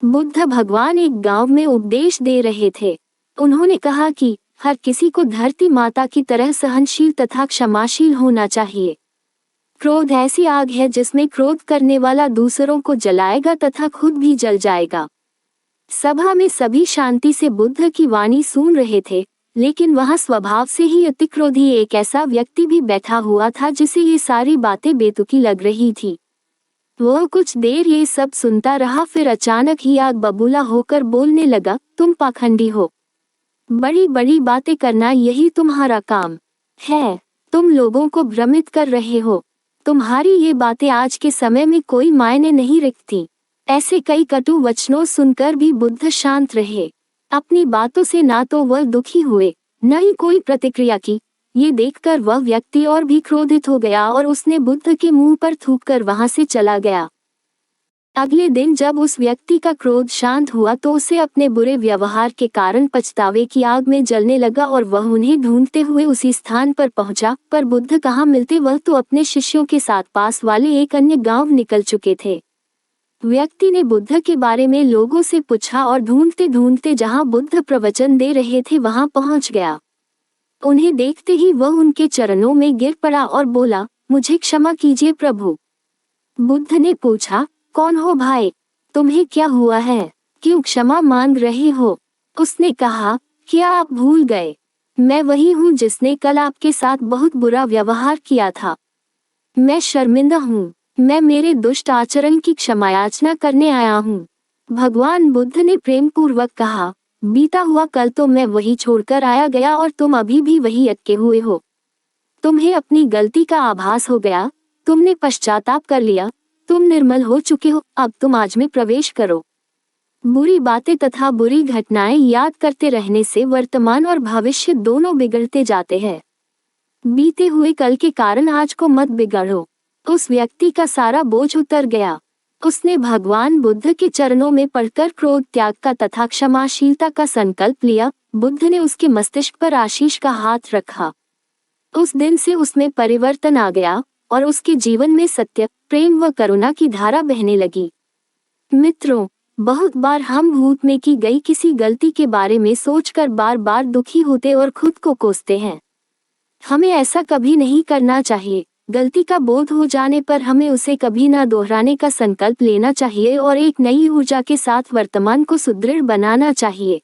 बुद्ध भगवान एक गांव में उपदेश दे रहे थे। उन्होंने कहा कि हर किसी को धरती माता की तरह सहनशील तथा क्षमाशील होना चाहिए। क्रोध ऐसी आग है जिसमें क्रोध करने वाला दूसरों को जलाएगा तथा खुद भी जल जाएगा। सभा में सभी शांति से बुद्ध की वाणी सुन रहे थे, लेकिन वहां स्वभाव से ही अतिक्रोधी एक ऐसा व्यक्ति भी बैठा हुआ था जिसे ये सारी बातें बेतुकी लग रही थी। वह कुछ देर ये सब सुनता रहा, फिर अचानक ही आग बबूला होकर बोलने लगा, तुम पाखंडी हो। बड़ी बड़ी बातें करना यही तुम्हारा काम है। तुम लोगों को भ्रमित कर रहे हो। तुम्हारी ये बातें आज के समय में कोई मायने नहीं रखती। ऐसे कई कटु वचनों सुनकर भी बुद्ध शांत रहे। अपनी बातों से ना तो वह दुखी हुए, न ही कोई प्रतिक्रिया की। ये देखकर वह व्यक्ति और भी क्रोधित हो गया और उसने बुद्ध के मुंह पर थूककर वहां से चला गया। अगले दिन जब उस व्यक्ति का क्रोध शांत हुआ तो उसे अपने बुरे व्यवहार के कारण पछतावे की आग में जलने लगा और वह उन्हें ढूंढते हुए उसी स्थान पर पहुंचा, पर बुद्ध कहाँ मिलते। वह तो अपने शिष्यों के साथ पास वाले एक अन्य गांव निकल चुके थे। व्यक्ति ने बुद्ध के बारे में लोगों से पूछा और ढूंढते ढूंढते जहां बुद्ध प्रवचन दे रहे थे वहां पहुंच गया। उन्हें देखते ही वह उनके चरणों में गिर पड़ा और बोला, मुझे क्षमा कीजिए प्रभु। बुद्ध ने पूछा, कौन हो भाई? तुम्हें क्या हुआ है? क्यों क्षमा मांग रहे हो? उसने कहा, क्या आप भूल गए? मैं वही हूँ जिसने कल आपके साथ बहुत बुरा व्यवहार किया था। मैं शर्मिंदा हूँ। मैं मेरे दुष्ट आचरण की क्षमा याचना करने आया हूँ। भगवान बुद्ध ने प्रेम पूर्वक कहा, बीता हुआ कल तो मैं वही छोड़कर आया गया और तुम अभी भी वही अटके हुए हो। तुम्हें अपनी गलती का आभास हो गया, तुमने पश्चाताप कर लिया, तुम निर्मल हो चुके हो। अब तुम आज में प्रवेश करो। बुरी बातें तथा बुरी घटनाएं याद करते रहने से वर्तमान और भविष्य दोनों बिगड़ते जाते हैं। बीते हुए कल के कारण आज को मत बिगाड़ो। उस व्यक्ति का सारा बोझ उतर गया। उसने भगवान बुद्ध के चरणों में पड़कर क्रोध त्याग का तथा क्षमाशीलता का संकल्प लिया। बुद्ध ने उसके मस्तिष्क पर आशीष का हाथ रखा। उस दिन से उसमें परिवर्तन आ गया और उसके जीवन में सत्य, प्रेम व करुणा की धारा बहने लगी। मित्रों, बहुत बार हम भूत में की गई किसी गलती के बारे में सोचकर बार बार दुखी होते और खुद को कोसते हैं। हमें ऐसा कभी नहीं करना चाहिए। गलती का बोध हो जाने पर हमें उसे कभी न दोहराने का संकल्प लेना चाहिए और एक नई ऊर्जा के साथ वर्तमान को सुदृढ़ बनाना चाहिए।